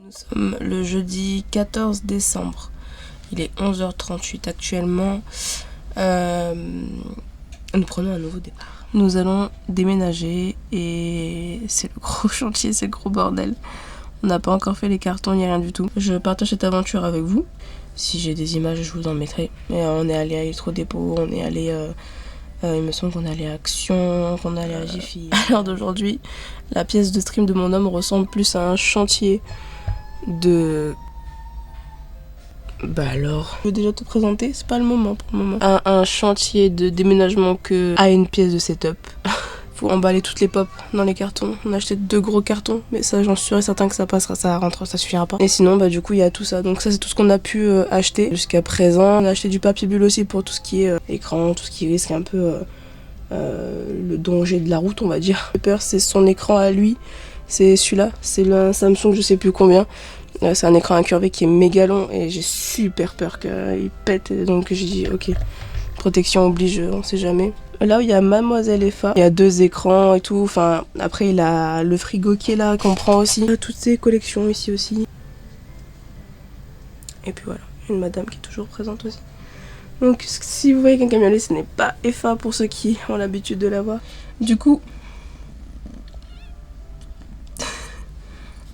Nous sommes le jeudi 14 décembre. Il est 11h38 actuellement. Nous prenons un nouveau départ. Nous allons déménager et c'est le gros chantier, c'est le gros bordel. On n'a pas encore fait les cartons ni rien du tout. Je partage cette aventure avec vous. Si j'ai des images, je vous en mettrai. Mais on est allé à Electro-Dépôt, on est allé... il me semble qu'on est allé à Action, qu'on est allé à Jiffy. À l'heure d'aujourd'hui, la pièce de stream de mon homme ressemble plus à un chantier de... Bah alors... Je veux déjà te présenter, c'est pas le moment pour le moment. Un chantier de déménagement que à une pièce de setup. Faut emballer toutes les pop dans les cartons. On a acheté 2 gros cartons, mais ça j'en suis sûr et certain que ça passera, ça rentre, ça suffira pas. Et sinon bah du coup il y a tout ça. Donc ça c'est tout ce qu'on a pu acheter jusqu'à présent. On a acheté du papier bulle aussi pour tout ce qui est écran, tout ce qui risque un peu le danger de la route on va dire. Le peur c'est son écran à lui, c'est celui-là, c'est le Samsung je sais plus combien. C'est un écran incurvé qui est méga long et j'ai super peur qu'il pète. Donc j'ai dit ok, protection oblige, on sait jamais. Là où il y a Mademoiselle Effa, il y a 2 écrans et tout. Enfin, après il a le frigo qui est là, qu'on prend aussi. Il a toutes ses collections ici aussi. Et puis voilà, une madame qui est toujours présente aussi. Donc si vous voyez qu'un camionnet, ce n'est pas Effa pour ceux qui ont l'habitude de la voir. Du coup,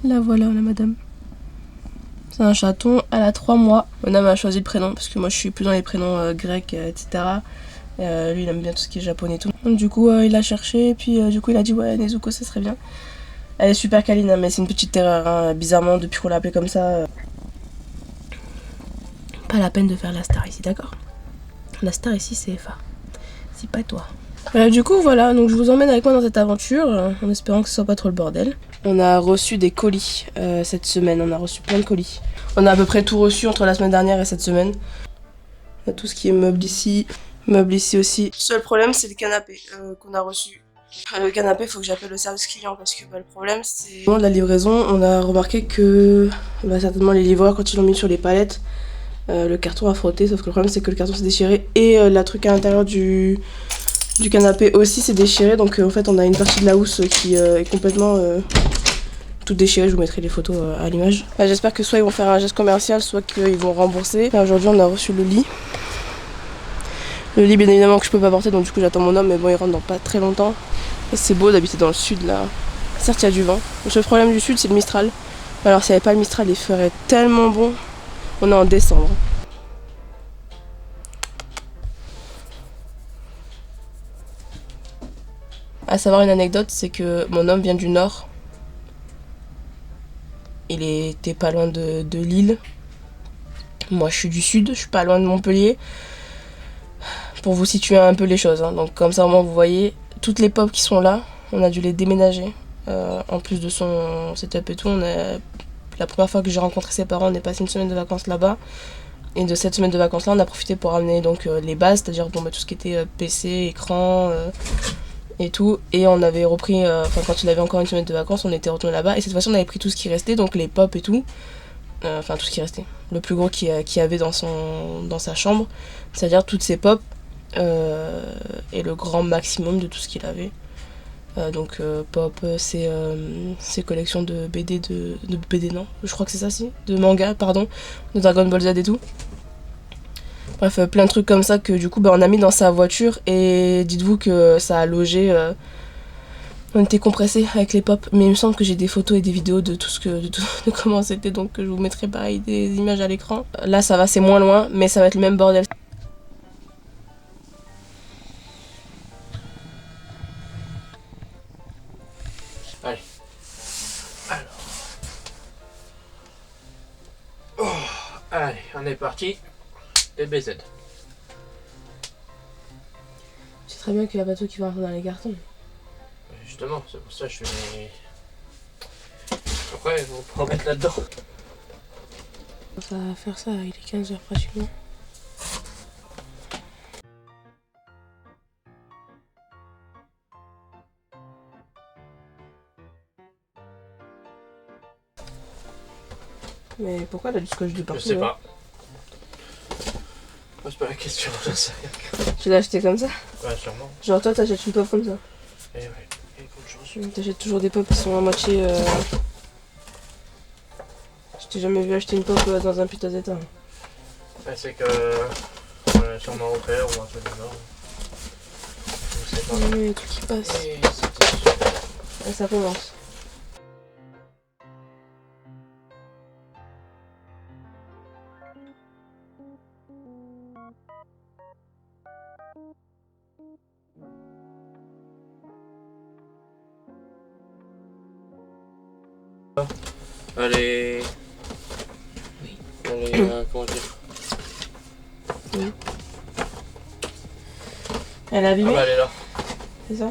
la voilà la madame. C'est un chaton, elle a 3 mois. Mon homme a choisi le prénom parce que moi je suis plus dans les prénoms grecs, etc. Lui il aime bien tout ce qui est japonais et tout. Donc, du coup il a cherché et puis du coup il a dit ouais Nezuko ça serait bien. Elle est super câline hein, mais c'est une petite erreur hein. Bizarrement depuis qu'on l'a appelée comme ça. Pas la peine de faire la star ici, d'accord? La star ici c'est Effa. C'est pas toi. Du coup voilà, donc je vous emmène avec moi dans cette aventure en espérant que ce soit pas trop le bordel. On a reçu des colis cette semaine, on a reçu plein de colis. On a à peu près tout reçu entre la semaine dernière et cette semaine. On a tout ce qui est meuble ici aussi. Le seul problème c'est le canapé qu'on a reçu. Le canapé, faut que j'appelle le service client parce que le problème c'est... Au moment de la livraison, on a remarqué que certainement les livreurs quand ils l'ont mis sur les palettes, le carton a frotté, sauf que le problème c'est que le carton s'est déchiré et la truc à l'intérieur du canapé aussi s'est déchiré, donc en fait on a une partie de la housse qui est complètement toute déchirée. Je vous mettrai les photos à l'image. J'espère que soit ils vont faire un geste commercial, soit qu'ils vont rembourser. Aujourd'hui on a reçu le lit. Le lit bien évidemment que je peux pas porter, donc du coup j'attends mon homme, mais bon il rentre dans pas très longtemps. C'est beau d'habiter dans le sud là. Certes il y a du vent. Le seul problème du sud c'est le Mistral. Alors s'il n'y avait pas le Mistral il ferait tellement bon. On est en décembre. À savoir une anecdote, c'est que mon homme vient du nord. Il était pas loin de Lille. Moi je suis du sud, je suis pas loin de Montpellier. Pour vous situer un peu les choses. Hein. Donc comme ça au moins vous voyez, toutes les pop qui sont là, on a dû les déménager. En plus de son setup et tout, la première fois que j'ai rencontré ses parents, on est passé une semaine de vacances là-bas. Et de cette semaine de vacances là, on a profité pour ramener donc les bases, c'est-à-dire bon, tout ce qui était PC, écran... et tout, et on avait repris, quand il avait encore une semaine de vacances, on était retourné là-bas, et cette fois-ci on avait pris tout ce qui restait, donc les pop et tout, tout ce qui restait, le plus gros qu'il y avait dans sa chambre, c'est-à-dire toutes ses pop, et le grand maximum de tout ce qu'il avait. Donc pop, ses collections de BD, de BD non, je crois que c'est ça si, de manga, pardon, de Dragon Ball Z et tout. Bref, plein de trucs comme ça que du coup on a mis dans sa voiture et dites-vous que ça a logé. On était compressés avec les pop, mais il me semble que j'ai des photos et des vidéos de tout de comment c'était, donc je vous mettrai pareil des images à l'écran. Là ça va, c'est moins loin, mais ça va être le même bordel. Allez. Alors. Oh, allez, on est parti. DBZ. C'est très bien qu'il n'y a pas tout qui va rentrer dans les cartons. Justement, c'est pour ça que je fais... Après, il faut en mettre là-dedans. Ça va faire ça, il est 15h pratiquement. Mais pourquoi elle a du scotch de partout? Je sais pas. C'est pas la question, je sais rien. Tu l'as acheté comme ça? Ouais, sûrement. Genre toi t'achètes une pop comme ça? Eh ouais, il y a beaucoup de choses. T'achètes toujours des pop qui sont à moitié... t'ai jamais vu acheter une pop dans un putain d'état. Ouais, c'est que. Ouais, sûrement au père ou un truc du genre. Je sais pas. Il y a des trucs qui passent. Et c'était super. Et ça commence. Allez. Oui. Allez, comment dire. Oui. Elle est Ah abîmée, bah elle est là. c'est ça?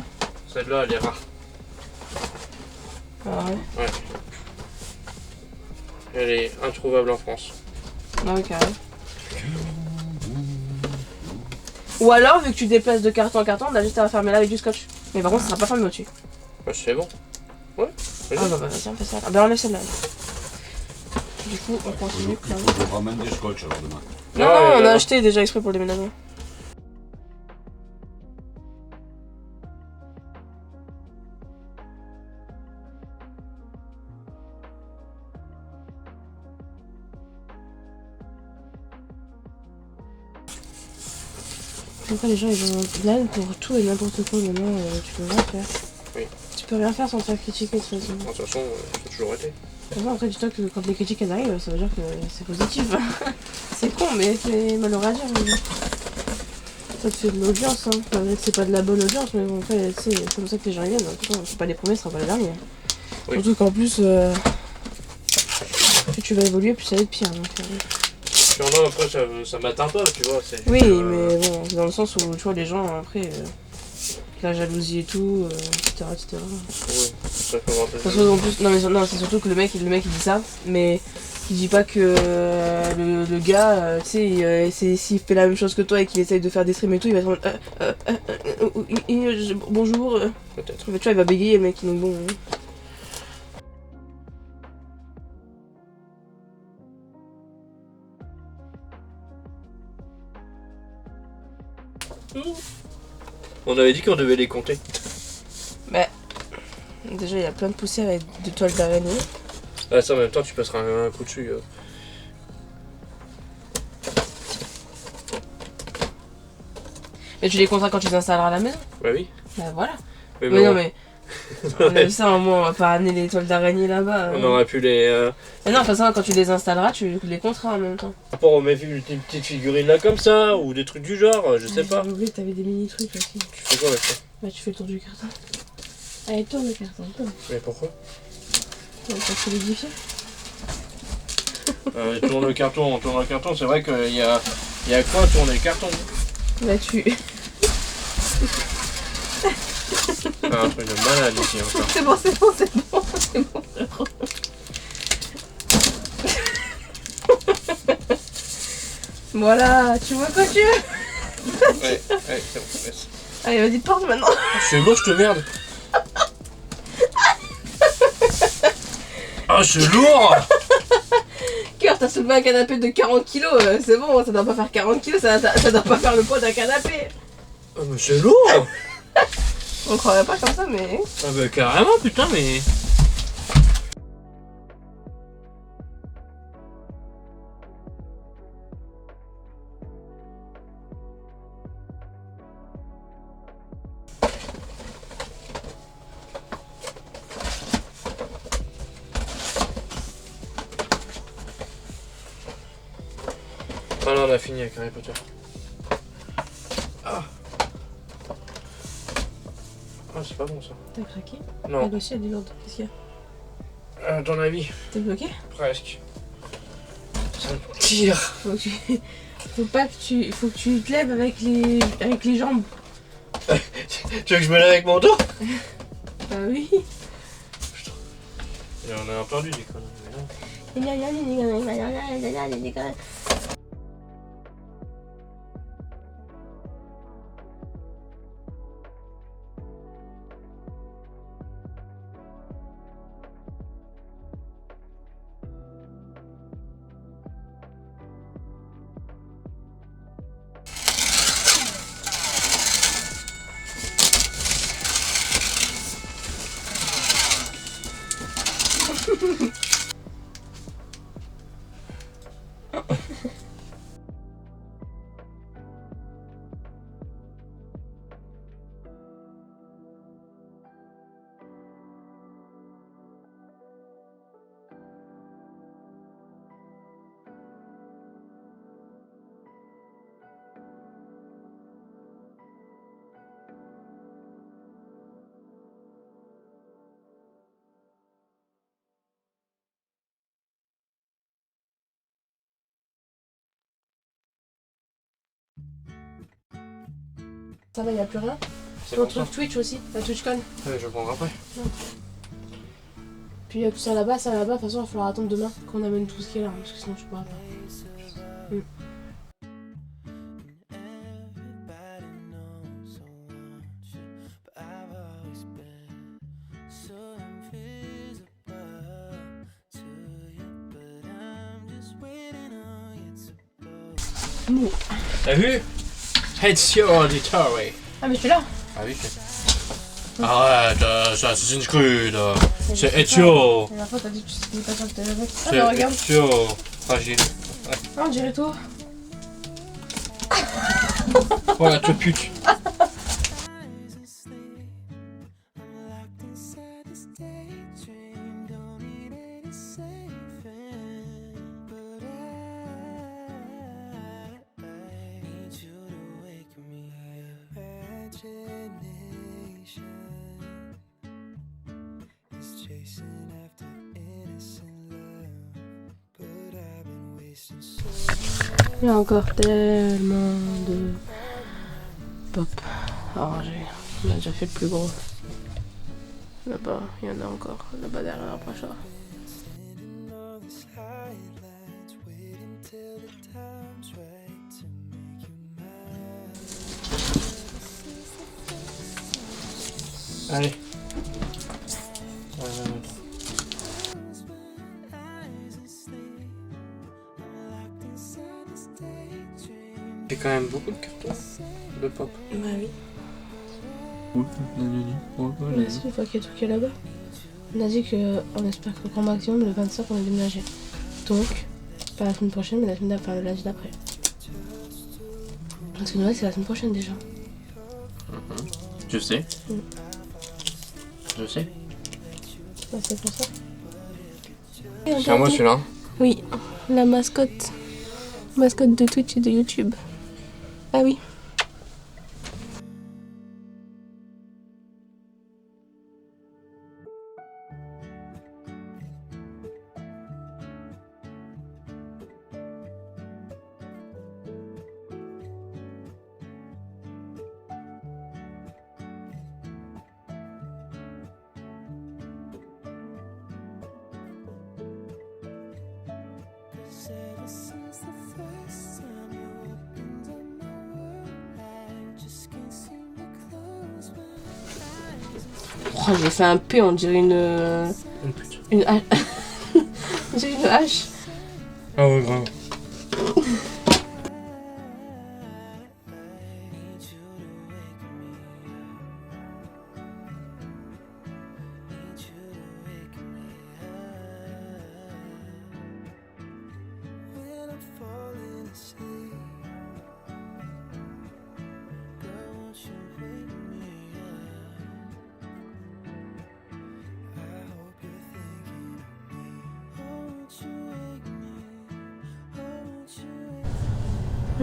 Celle-là, elle est rare. Ah ouais. Ouais. Elle est introuvable en France. Ah oui, carrément. Ou alors, vu que tu déplaces de carton en carton, on a juste à fermer là avec du scotch. Mais par contre, ça sera pas fermé au-dessus. Bah c'est bon. Ouais. Ah bah vas-y, on fait ça. Ah bah enlève celle-là. Du coup, on continue. Il faut que je ramène des scotch alors demain. Non, non, on a acheté déjà exprès pour le déménagement. Pourquoi les gens ils vont blâme pour tout et n'importe quoi maintenant, tu peux rien faire. Oui. Tu peux rien faire sans te faire critiquer de toute façon. De toute façon, ça a toujours été. De toute façon, après dis-toi que quand les critiques elles arrivent, ça veut dire que c'est positif. C'est con mais c'est malheureux à dire. Mais bon. Ça te fait de l'audience, hein. Malgré que c'est pas de la bonne audience, mais bon après c'est comme ça que les gens y viennent. De toute façon, c'est pas les premiers, ce sera pas les derniers. Oui. Surtout qu'en plus, plus tu vas évoluer, plus ça va être pire. Donc, Puis en après, ça m'atteint pas, tu vois. oui, mais bon, c'est dans le sens où tu vois les gens après, la jalousie et tout, etc. etc. Oui, ça peut avoir Parce que en plus, non, mais non, c'est surtout que le mec il dit ça, mais il dit pas que le gars, tu sais, s'il fait la même chose que toi et qu'il essaye de faire des streams et tout, il va être en mode, bonjour. Peut-être. Tu vois, il va bégayer le mec, donc bon. On avait dit qu'on devait les compter. Bah, déjà il y a plein de poussière et de toiles d'araignée. Ah, ça en même temps, tu passeras un coup dessus. Mais tu les compteras quand tu les installeras à la maison. Bah oui. Bah voilà. Mais Mais bon, non, mais. On a vu ça, au moins, on va pas ramener les toiles d'araignée là-bas. on aurait pu les. Mais non, de toute façon, quand tu les installeras, tu les compteras en même temps. Rapport aux mes petites figurines là comme ça, ou des trucs du genre, je sais pas. J'avais oublié que t'avais des mini trucs aussi. Tu fais quoi avec ça? Bah, tu fais le tour du carton. Allez, tourne le carton, tourne. Mais pourquoi? Pour solidifier. Tourne le carton, c'est vrai qu'il y a quoi à tourner le carton? Bah, tu. C'est un truc de malade ici encore. C'est bon, c'est bon, c'est bon, c'est bon, frérot. Voilà, tu vois quoi tu veux? Ouais, c'est bon, laisse. Allez, vas-y, porte maintenant. C'est lourd, je te merde. Ah, c'est lourd! Cœur, t'as soulevé un canapé de 40 kilos, c'est bon, ça doit pas faire 40 kilos, ça doit pas faire le poids d'un canapé. Ah, mais c'est lourd! On croirait pas comme ça, mais. Ah, bah carrément, putain, mais. Ah non, on a fini avec Harry Potter. Ah, c'est pas bon ça. T'as craqué? Non, Elle aussi, elle est lourde. Qu'est-ce qu'il y a? dans la vie, T'es bloqué? presque. Ça me tire. Faut que tu te lèves avec les jambes. Tu veux que je me lève avec mon dos? Bah oui. Et on a entendu des conneries. Ça va, il n'y a plus rien. C'est Ton pour ça. truc Twitch aussi, la TwitchCon. Ouais, je le prendrai après. Puis tout ça là-bas, de toute façon, il va falloir attendre demain qu'on amène tout ce qui est là, parce que sinon je pourras pas. T'as vu? Ezio Auditore. Ah mais je suis là. Ah oui, arrête, ça c'est une screw là. C'est Ezio. La dernière fois t'as dit que tu sais pas sûr que t'avais fait. Ah C'est bah regarde. Ezio. Fragile. Ah on dirait toi. Oh la toi pute. Il y a encore tellement de pop à ranger. On a déjà fait le plus gros. Là-bas, il y en a encore. Là-bas derrière la prochaine. Allez. C'est quand même beaucoup de cartons de pop. Bah oui. Oui, Mais c'est une fois qu'il y a tout qui est là-bas. On a dit qu'on espère que grand maximum le 25 on est déménagé. Donc, pas la semaine prochaine, mais la semaine d'après, le lundi d'après. Parce que Noël c'est la semaine prochaine déjà. Je sais. Mm. Je sais. Bah, c'est pour ça. C'est à moi celui-là. Oui, la mascotte. Mascotte de Twitch et de YouTube. Ah oui. Oh, j'ai fait un P, on dirait une pute. une hache. On dirait une hache. Ah ouais, grave.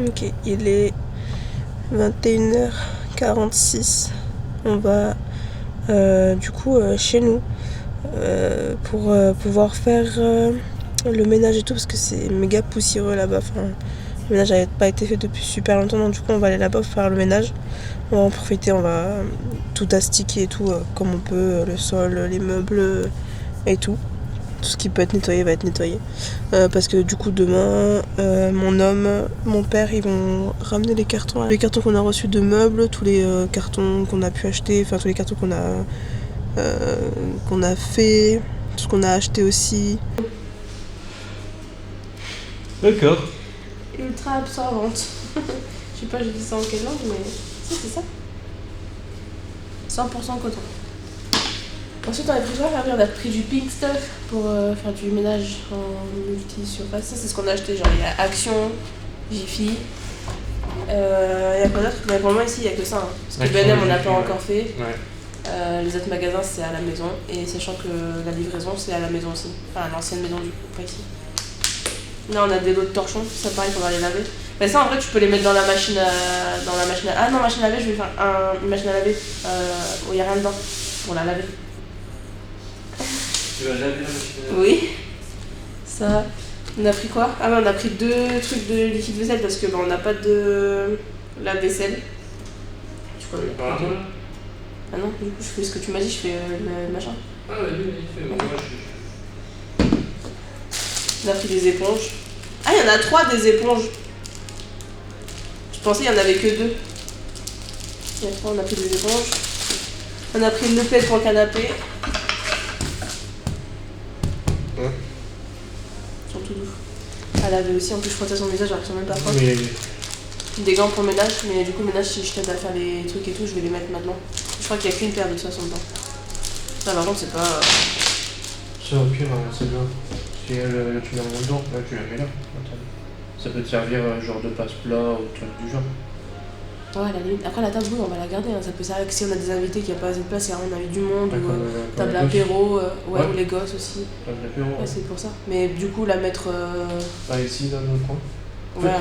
Ok, il est 21h46. On va du coup chez nous pour pouvoir faire le ménage et tout parce que c'est méga poussiéreux là-bas. Enfin, le ménage n'avait pas été fait depuis super longtemps, donc du coup on va aller là-bas faire le ménage. On va en profiter, on va tout astiquer et tout comme on peut, le sol, les meubles et tout. Tout ce qui peut être nettoyé va être nettoyé. Parce que du coup demain, mon père, ils vont ramener les cartons. Les cartons qu'on a reçus de meubles, tous les cartons qu'on a pu acheter, enfin tous les cartons qu'on a fait, tout ce qu'on a acheté aussi. D'accord. Ultra absorbante. Je sais pas, j'ai dit ça en quelle langue, mais si c'est ça. 100% coton. Ensuite on a pris quoi? On a pris du pink stuff pour faire du ménage en multi-surface. Ça c'est ce qu'on a acheté, genre il y a Action, Jiffy. Il y a quoi d'autre? Mais pour le moment ici il y a que ça. Hein. Parce que Action, B&M on n'a Jiffy, pas ouais. encore fait. Ouais. Les autres magasins c'est à la maison. Et sachant que la livraison c'est à la maison aussi. Enfin à l'ancienne maison du coup, pas ici. Là on a des lots de torchons, ça pareil on va les laver. Mais ça en vrai tu peux les mettre dans la machine à... Ah non, machine à laver, je vais faire une machine à laver où il n'y a rien dedans pour la laver. Tu vas laver la machine? Oui. Ça. On a pris quoi? Ah ouais, on a pris 2 trucs de liquide vaisselle parce que on n'a pas de lave-vaisselle. Du Voilà. Ah non, du coup je fais ce que tu m'as dit, je fais le machin. Ah vas-y, fais. Moi, On a pris des éponges. Ah, il y en a 3 des éponges. Je pensais qu'il y en avait que 2. Il y a 3, on a pris des éponges. On a pris le plaid pour le canapé. Ouais. Ils sont tout doux. Elle avait aussi, en plus je frottais son visage alors qu'ils sont même pas propres. Mais... Des gants pour le ménage, mais du coup ménage si je t'aide à faire les trucs et tout, je vais les mettre maintenant. Je crois qu'il n'y a qu'une paire de toute façon dedans. Ça par contre c'est pas... Ça au pire, c'est bien. Si elle, tu la mets dedans, là tu la mets là. Attends. Ça peut te servir genre de passe-plat ou truc du genre. Ouais, à la limite. Après la table, oui, on va la garder. Hein. Ça peut servir que si on a des invités qui a pas assez de place, et on a eu du monde, ou table apéro, ouais, ou les gosses aussi. Table apéro. Ouais, c'est pour ça. Mais du coup, la mettre. Pas ici, dans le coin. Ouais.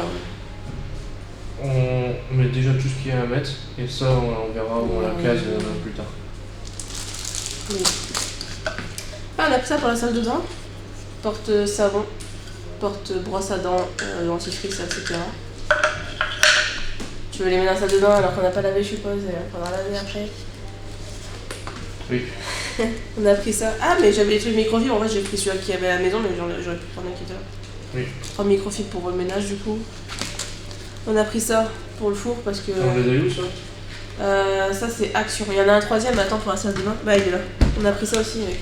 On met déjà tout ce qu'il y a à mettre, et ça on verra où on la case plus tard. Oui. Ah, on a pris ça pour la salle de bain. Porte savon, porte brosse à dents, dentifrice, etc. Tu veux les mettre dans la salle de bain alors qu'on n'a pas lavé, je suppose, et on faudra laver après. Oui. On a pris ça. Ah, mais j'avais les trucs microfibres. En fait, j'ai pris celui-là qui avait à la maison, mais j'aurais pu prendre un qui était là. Oui. 3 microfibres pour le ménage, du coup. On a pris ça pour le four parce que. On les a eu où ça ça, c'est Action. Il y en a un 3e, attends, pour la salle de bain. Bah, il est là. On a pris ça aussi avec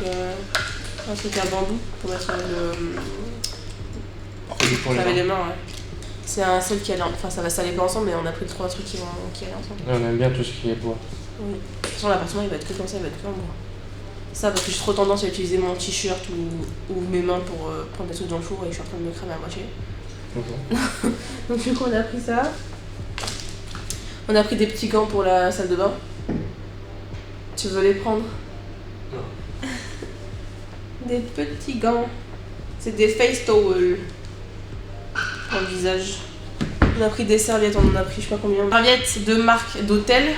un truc à bambou pour mettre pour laver les mains, ouais. C'est un seul qui allait. Enfin, ça va s'aller pas ensemble, mais on a pris 3 trucs qui allaient ensemble. On aime bien tout ce qui est bois. Oui. De toute façon, l'appartement il va être que comme ça, il va être que en bois. Ça, parce que j'ai trop tendance à utiliser mon t-shirt ou mes mains pour prendre des trucs dans le four et je suis en train de me cramer à moitié. Donc, du coup, on a pris ça. On a pris des petits gants pour la salle de bain. Tu veux les prendre? Non. Des petits gants. C'est des face towels. Pour le visage. On a pris des serviettes, on en a pris je sais pas combien. Serviettes de marque d'hôtel.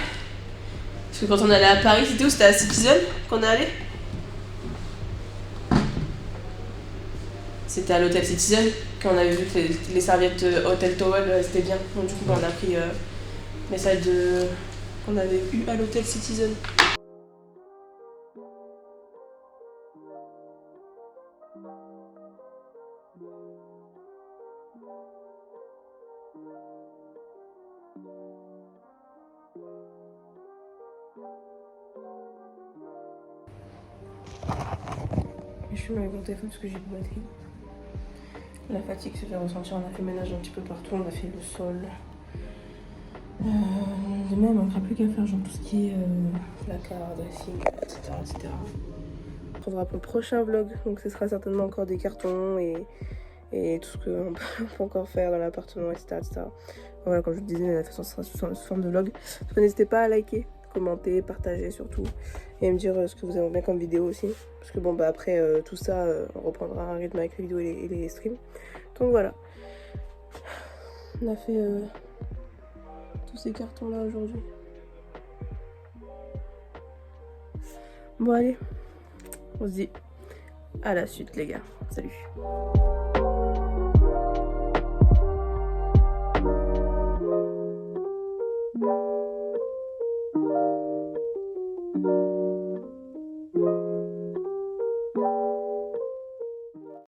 Parce que quand on allait à Paris, c'était où? C'était à Citizen qu'on est allé? C'était à l'hôtel Citizen quand on avait vu que les serviettes Hotel Towel c'était bien. Donc du coup on a pris les salles qu'on avait eu à l'hôtel Citizen. Je suis avec mon téléphone parce que j'ai plus de batterie. La fatigue se fait ressentir, on a fait le ménage un petit peu partout, on a fait le sol. Demain il manquera plus qu'à faire genre tout ce qui est placard, dressing, etc. On retrouvera pour le prochain vlog, donc ce sera certainement encore des cartons et tout ce qu'on peut encore faire dans l'appartement, etc. Voilà, comme je vous disais, la façon sera sous forme de vlog. Donc n'hésitez pas à liker, commenter, partager surtout. Et me dire ce que vous avez bien comme vidéo aussi. Parce que bon bah après tout ça, on reprendra un rythme avec les vidéos et les streams. Donc voilà. On a fait tous ces cartons là aujourd'hui. Bon allez, on se dit à la suite les gars. Salut.